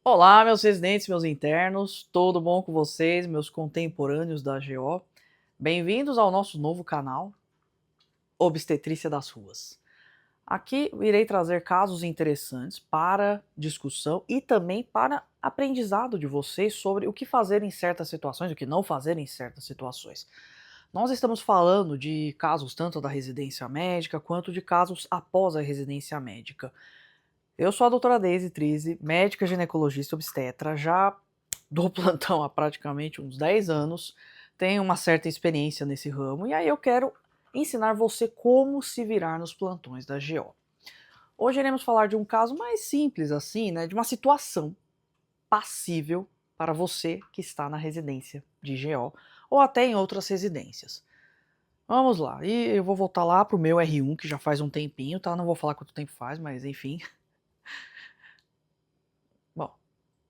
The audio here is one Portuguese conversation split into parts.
Olá, meus residentes, meus internos, tudo bom com vocês, meus contemporâneos da GO? Bem-vindos ao nosso novo canal, Obstetrícia das Ruas. Aqui irei trazer casos interessantes para discussão e também para aprendizado de vocês sobre o que fazer em certas situações, o que não fazer em certas situações. Nós estamos falando de casos tanto da residência médica quanto de casos após a residência médica. Eu sou a doutora Deise Trise, médica ginecologista obstetra, já dou plantão há praticamente uns 10 anos, tenho uma certa experiência nesse ramo, e aí eu quero ensinar você como se virar nos plantões da GO. Hoje iremos falar de um caso mais simples assim, né, de uma situação passível para você que está na residência de GO, ou até em outras residências. Vamos lá, e eu vou voltar lá pro meu R1, que já faz um tempinho, tá? Não vou falar quanto tempo faz, mas enfim. Bom,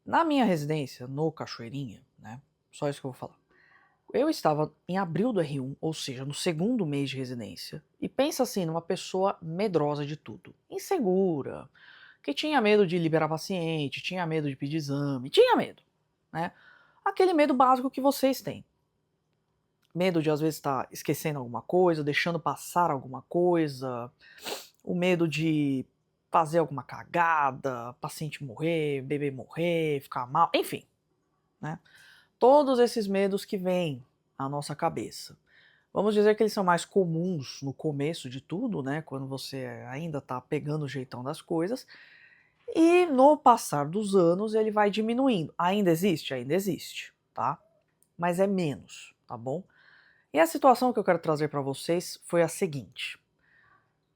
na minha residência, no Cachoeirinha, né, só isso que eu vou falar. Eu estava em abril do R1, ou seja, no segundo mês de residência, e pensa assim, numa pessoa medrosa de tudo, insegura, que tinha medo de liberar paciente, tinha medo de pedir exame, tinha medo, né? Aquele medo básico que vocês têm. Medo de às vezes estar esquecendo alguma coisa, deixando passar alguma coisa, o medo de fazer alguma cagada, paciente morrer, bebê morrer, ficar mal, enfim, né? Todos esses medos que vêm à nossa cabeça. Vamos dizer que eles são mais comuns no começo de tudo, né, quando você ainda está pegando o jeitão das coisas, e no passar dos anos ele vai diminuindo. Ainda existe? Ainda existe, tá? Mas é menos, tá bom? E a situação que eu quero trazer para vocês foi a seguinte.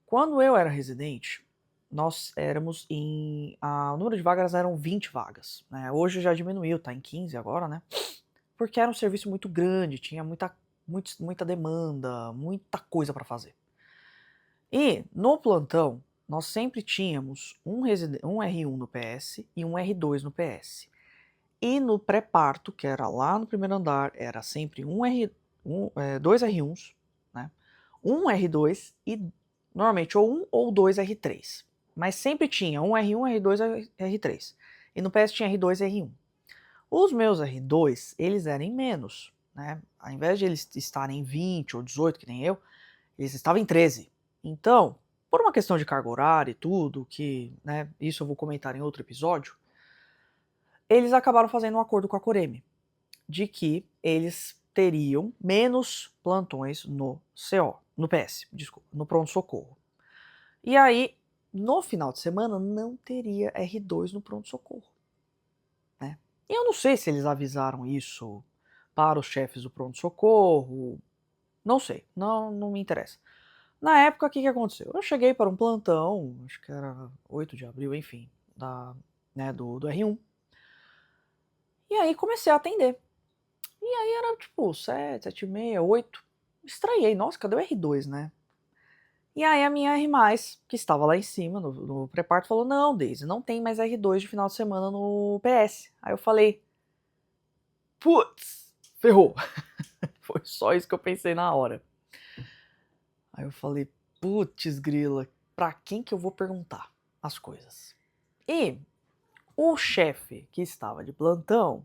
Quando eu era residente, nós éramos o número de vagas eram 20 vagas, né? Hoje já diminuiu, tá em 15 agora, né? Porque era um serviço muito grande, tinha muita demanda, muita coisa para fazer. E no plantão, nós sempre tínhamos um R1 no PS e um R2 no PS. E no pré-parto, que era lá no primeiro andar, era sempre dois R1s, né? Um R2 e normalmente ou um ou dois R3. Mas sempre tinha um R1, R2 e R3. E no PS tinha R2 e R1. Os meus R2, eles eram menos, né? Ao invés de eles estarem em 20 ou 18, que nem eu, eles estavam em 13. Então, por uma questão de carga horária e tudo, que, né, isso eu vou comentar em outro episódio, eles acabaram fazendo um acordo com a Coreme, de que eles teriam menos plantões no CO, no PS, desculpa, no pronto-socorro. E aí, no final de semana, não teria R2 no pronto-socorro, né? E eu não sei se eles avisaram isso para os chefes do pronto-socorro, não sei, não me interessa. Na época, o que aconteceu? Eu cheguei para um plantão, acho que era 8 de abril, enfim, do R1, e aí comecei a atender. E aí era tipo 7, 7 e meia, 8. Estranhei, nossa, cadê o R2, né? E aí a minha R+, que estava lá em cima, no pré-parto, falou, não, Deise, não tem mais R2 de final de semana no PS. Aí eu falei, putz, ferrou. Foi só isso que eu pensei na hora. Aí eu falei, putz grila, pra quem que eu vou perguntar as coisas? E o chefe que estava de plantão,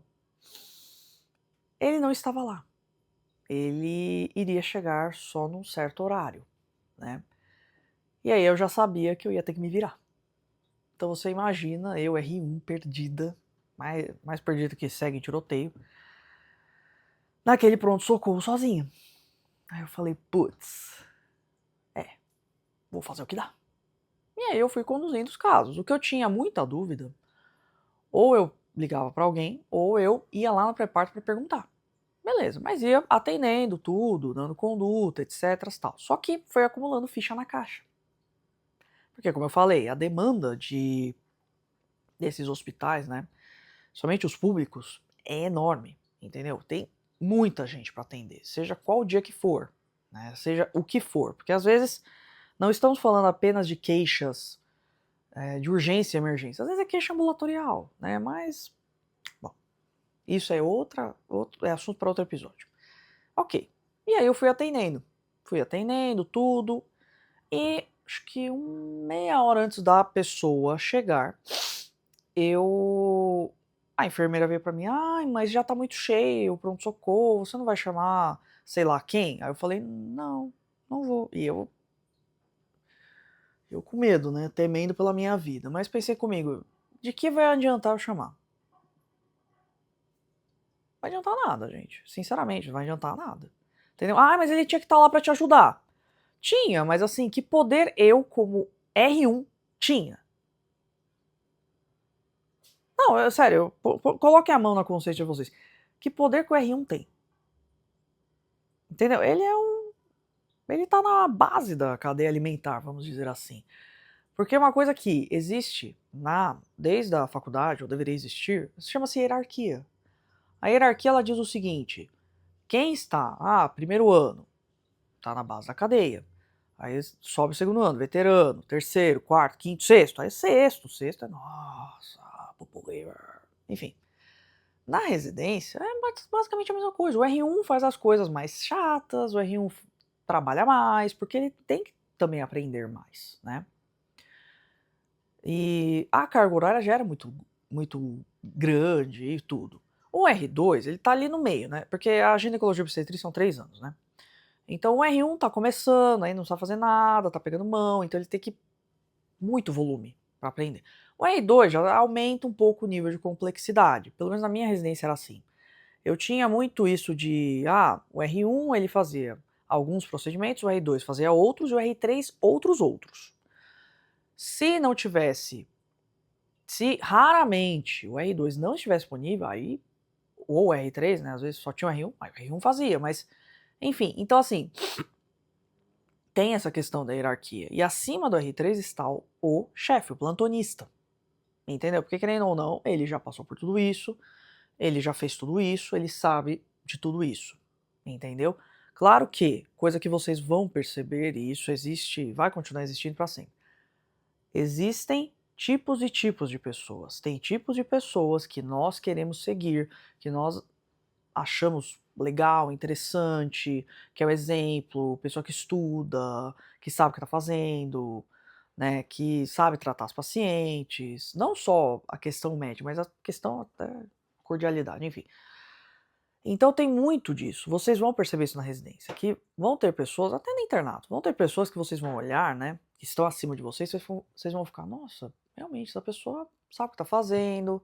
ele não estava lá. Ele iria chegar só num certo horário, né? E aí eu já sabia que eu ia ter que me virar. Então você imagina eu R1 perdida, mais perdida que segue em tiroteio, naquele pronto-socorro sozinha. Aí eu falei, putz, vou fazer o que dá. E aí eu fui conduzindo os casos. O que eu tinha muita dúvida, ou eu ligava para alguém, ou eu ia lá no pré-parto para perguntar. Beleza, mas ia atendendo tudo, dando conduta, etc. Tal. Só que foi acumulando ficha na caixa. Porque, como eu falei, a demanda desses hospitais, né, somente os públicos, é enorme, entendeu? Tem muita gente para atender, seja qual dia que for, né, seja o que for. Porque às vezes não estamos falando apenas de queixas de urgência e emergência, às vezes é queixa ambulatorial, né, mas, bom, isso é outro assunto para outro episódio. Ok, e aí eu fui atendendo tudo, e acho que meia hora antes da pessoa chegar, eu A enfermeira veio pra mim, ai, mas já tá muito cheio o pronto-socorro, você não vai chamar sei lá quem? Aí eu falei, não, não vou. E eu com medo, né, temendo pela minha vida. Mas pensei comigo, de que vai adiantar eu chamar? Não vai adiantar nada, gente. Sinceramente, não vai adiantar nada. Entendeu? Ah, mas ele tinha que estar lá pra te ajudar. Tinha, mas assim, que poder eu, como R1, tinha? Não, sério, coloquem a mão na consciência de vocês. Que poder que o R1 tem? Entendeu? Ele tá na base da cadeia alimentar, vamos dizer assim. Porque é uma coisa que existe desde a faculdade, ou deveria existir, chama-se hierarquia. A hierarquia ela diz o seguinte: quem está, primeiro ano, tá na base da cadeia. Aí sobe o segundo ano, veterano, terceiro, quarto, quinto, sexto. Aí sexto é nossa, popular. Enfim. Na residência é basicamente a mesma coisa. O R1 faz as coisas mais chatas, o R1 trabalha mais, porque ele tem que também aprender mais, né? E a carga horária já era muito grande e tudo. O R2, ele tá ali no meio, né? Porque a ginecologia e obstetrícia são 3 anos, né? Então o R1 tá começando, aí não sabe fazer nada, tá pegando mão, então ele tem que muito volume para aprender. O R2 já aumenta um pouco o nível de complexidade. Pelo menos na minha residência era assim. Eu tinha muito isso de, o R1 ele fazia alguns procedimentos, o R2 fazia outros e o R3 outros. Se raramente o R2 não estivesse disponível, aí, ou o R3, né, às vezes só tinha o R1, aí o R1 fazia, mas, enfim, então assim, tem essa questão da hierarquia, e acima do R3 está o chefe, o plantonista, entendeu? Porque querendo ou não, ele já passou por tudo isso, ele já fez tudo isso, ele sabe de tudo isso, entendeu? Claro que, coisa que vocês vão perceber, e isso existe, vai continuar existindo para sempre, existem tipos e tipos de pessoas. Tem tipos de pessoas que nós queremos seguir, que nós achamos legal, interessante, que é o exemplo, pessoa que estuda, que sabe o que está fazendo, né, que sabe tratar os pacientes, não só a questão médica, mas a questão até cordialidade, enfim. Então tem muito disso. Vocês vão perceber isso na residência, que vão ter pessoas, até no internato, vão ter pessoas que vocês vão olhar, né, que estão acima de vocês, vocês vão ficar, nossa, realmente, essa pessoa sabe o que tá fazendo,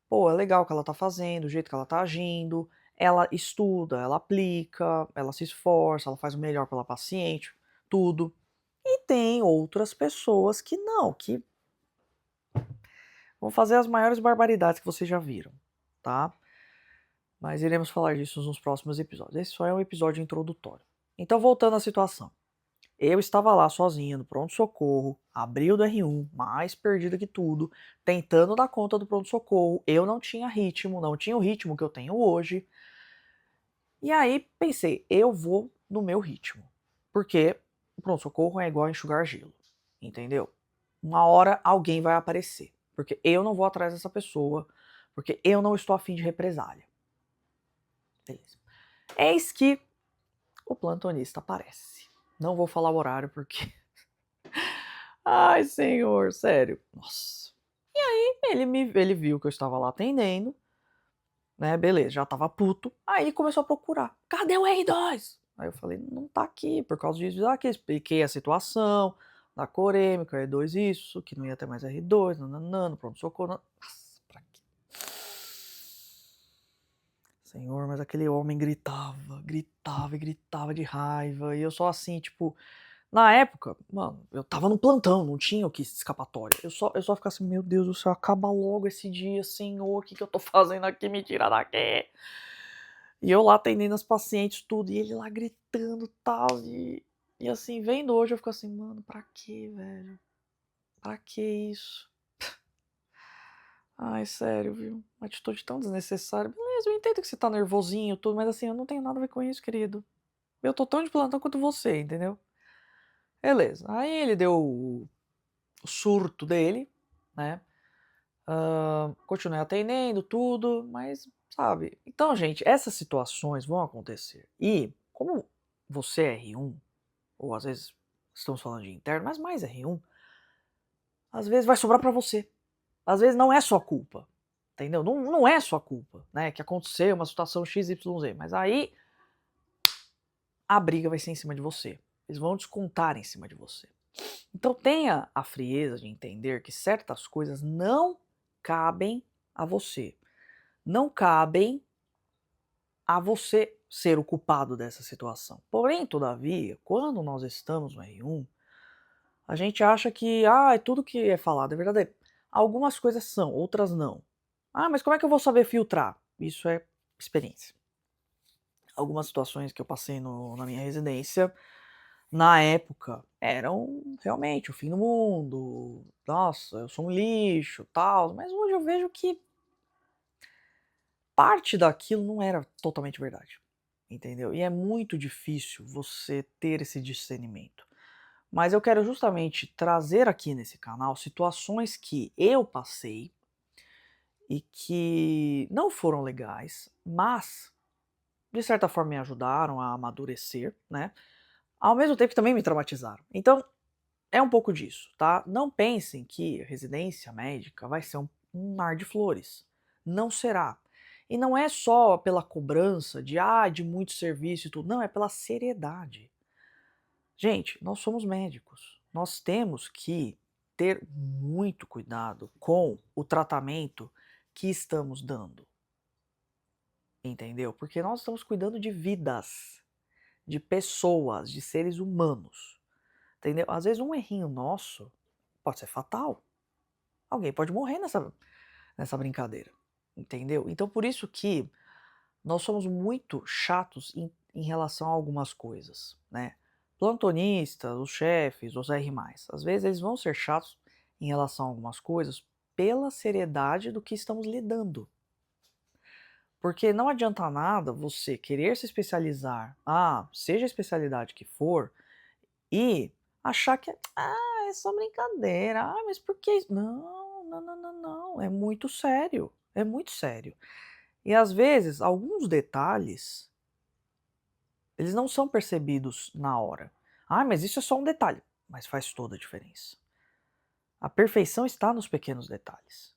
pô, é legal o que ela tá fazendo, o jeito que ela tá agindo, ela estuda, ela aplica, ela se esforça, ela faz o melhor pela paciente, tudo. E tem outras pessoas que não, que vão fazer as maiores barbaridades que vocês já viram, tá? Mas iremos falar disso nos próximos episódios. Esse só é um episódio introdutório. Então, voltando à situação. Eu estava lá sozinho no pronto-socorro, abri o do R1, mais perdido que tudo, tentando dar conta do pronto-socorro. Eu não tinha ritmo, não tinha o ritmo que eu tenho hoje. E aí pensei, eu vou no meu ritmo. Porque o pronto-socorro é igual enxugar gelo, entendeu? Uma hora alguém vai aparecer. Porque eu não vou atrás dessa pessoa, porque eu não estou afim de represália. Beleza. Eis que o plantonista aparece. Não vou falar o horário porque. Ai, senhor, sério. Nossa. E aí ele viu que eu estava lá atendendo, né? Beleza, já tava puto. Aí ele começou a procurar. Cadê o R2? Aí eu falei, não tá aqui, por causa disso aqui. Expliquei a situação da corêmica, R2 isso, que não ia ter mais R2, nananã, pronto-socorro. Nossa, pra quê? Senhor, mas aquele homem gritava de raiva. E eu só assim, tipo. Na época, mano, eu tava no plantão, não tinha o que escapatória. Eu só ficava assim, meu Deus do céu, acaba logo esse dia, senhor, o que eu tô fazendo aqui? Me tira daqui. E eu lá atendendo as pacientes, tudo, e ele lá gritando tal, e assim, vendo hoje, eu fico assim, mano, pra quê, velho? Pra que isso? Ai, sério, viu? Uma atitude tão desnecessária. Beleza, eu entendo que você tá nervosinho, tudo, mas assim, eu não tenho nada a ver com isso, querido. Eu tô tão de plantão quanto você, entendeu? Beleza. Aí ele deu o surto dele, né? Continuei atendendo tudo, mas sabe. Então, gente, essas situações vão acontecer. E como você é R1, ou às vezes estamos falando de interno, mas mais R1, às vezes vai sobrar pra você. Às vezes não é sua culpa. entendeu? Não é sua culpa, né, que aconteceu uma situação XYZ, mas aí a briga vai ser em cima de você. Eles vão descontar em cima de você. Então tenha a frieza de entender que certas coisas não cabem a você. Não cabem a você ser o culpado dessa situação. Porém, todavia, quando nós estamos no R1, a gente acha que tudo que é falado é verdadeiro. Algumas coisas são, outras não. Mas como é que eu vou saber filtrar? Isso é experiência. Algumas situações que eu passei na minha residência, na época, eram realmente o fim do mundo. Nossa, eu sou um lixo, tal. Mas hoje eu vejo que parte daquilo não era totalmente verdade. Entendeu? E é muito difícil você ter esse discernimento. Mas eu quero justamente trazer aqui nesse canal situações que eu passei e que não foram legais, mas de certa forma me ajudaram a amadurecer, né? Ao mesmo tempo que também me traumatizaram. Então, é um pouco disso, tá? Não pensem que residência médica vai ser um mar de flores. Não será. E não é só pela cobrança de muito serviço e tudo. Não, é pela seriedade. Gente, nós somos médicos. Nós temos que ter muito cuidado com o tratamento que estamos dando. Entendeu? Porque nós estamos cuidando de vidas, de pessoas, de seres humanos. Entendeu? Às vezes um errinho nosso pode ser fatal. Alguém pode morrer nessa brincadeira. Entendeu? Então por isso que nós somos muito chatos em relação a algumas coisas, né? Plantonistas, os chefes, os R+, às vezes eles vão ser chatos em relação a algumas coisas pela seriedade do que estamos lidando. Porque não adianta nada você querer se especializar, seja a especialidade que for, e achar que é só brincadeira, mas por que isso? Não, não, não, não, não, é muito sério, é muito sério. E às vezes, alguns detalhes, eles não são percebidos na hora. Mas isso é só um detalhe, mas faz toda a diferença. A perfeição está nos pequenos detalhes.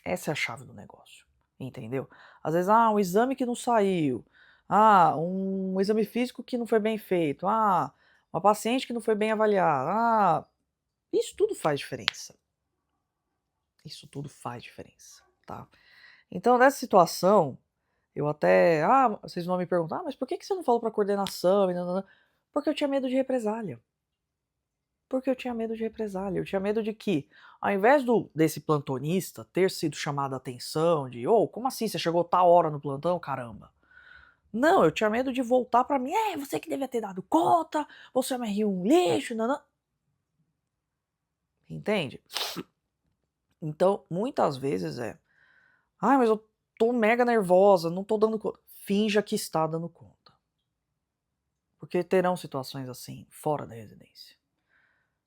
Essa é a chave do negócio, entendeu? Às vezes, um exame que não saiu, um exame físico que não foi bem feito, uma paciente que não foi bem avaliada, isso tudo faz diferença. Isso tudo faz diferença, tá? Então, nessa situação, eu até, vocês vão me perguntar, mas por que você não falou pra coordenação? Porque eu tinha medo de represália. Porque eu tinha medo de represália. Eu tinha medo de que, ao invés desse plantonista ter sido chamado a atenção, como assim, você chegou tal hora no plantão, caramba? Não, eu tinha medo de voltar pra mim, você que devia ter dado conta, você é um R1 lixo, não. Entende? Então, muitas vezes mas eu tô mega nervosa, não tô dando conta. Finja que está dando conta. Porque terão situações assim, fora da residência.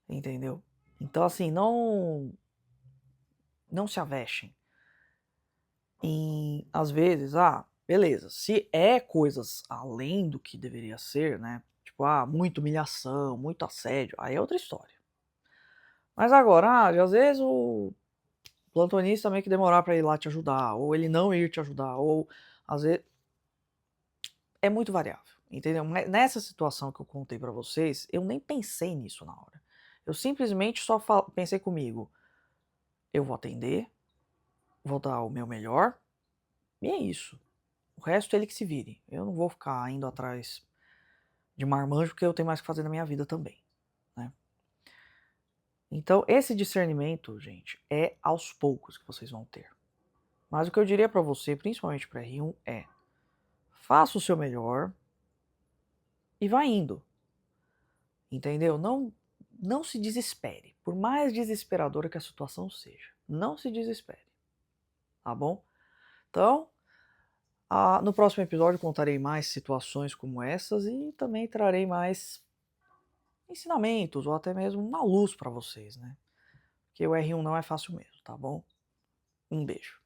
Entendeu? Então, assim, não se avexem em, às vezes, beleza, se é coisas além do que deveria ser, né? Tipo, muita humilhação, muito assédio, aí é outra história. Mas agora, às vezes o plantonista meio que demorar pra ir lá te ajudar, ou ele não ir te ajudar, ou às vezes é muito variável, entendeu? Mas nessa situação que eu contei pra vocês, eu nem pensei nisso na hora. Eu simplesmente só pensei comigo, eu vou atender, vou dar o meu melhor, e é isso. O resto ele que se vire. Eu não vou ficar indo atrás de marmanjo porque eu tenho mais o que fazer na minha vida também, né? Então esse discernimento, gente, é aos poucos que vocês vão ter. Mas o que eu diria pra você, principalmente pra R1, faça o seu melhor e vá indo. Entendeu? Não se desespere, por mais desesperadora que a situação seja. Não se desespere, tá bom? Então, no próximo episódio contarei mais situações como essas e também trarei mais ensinamentos ou até mesmo uma luz para vocês, né? Porque o R1 não é fácil mesmo, tá bom? Um beijo.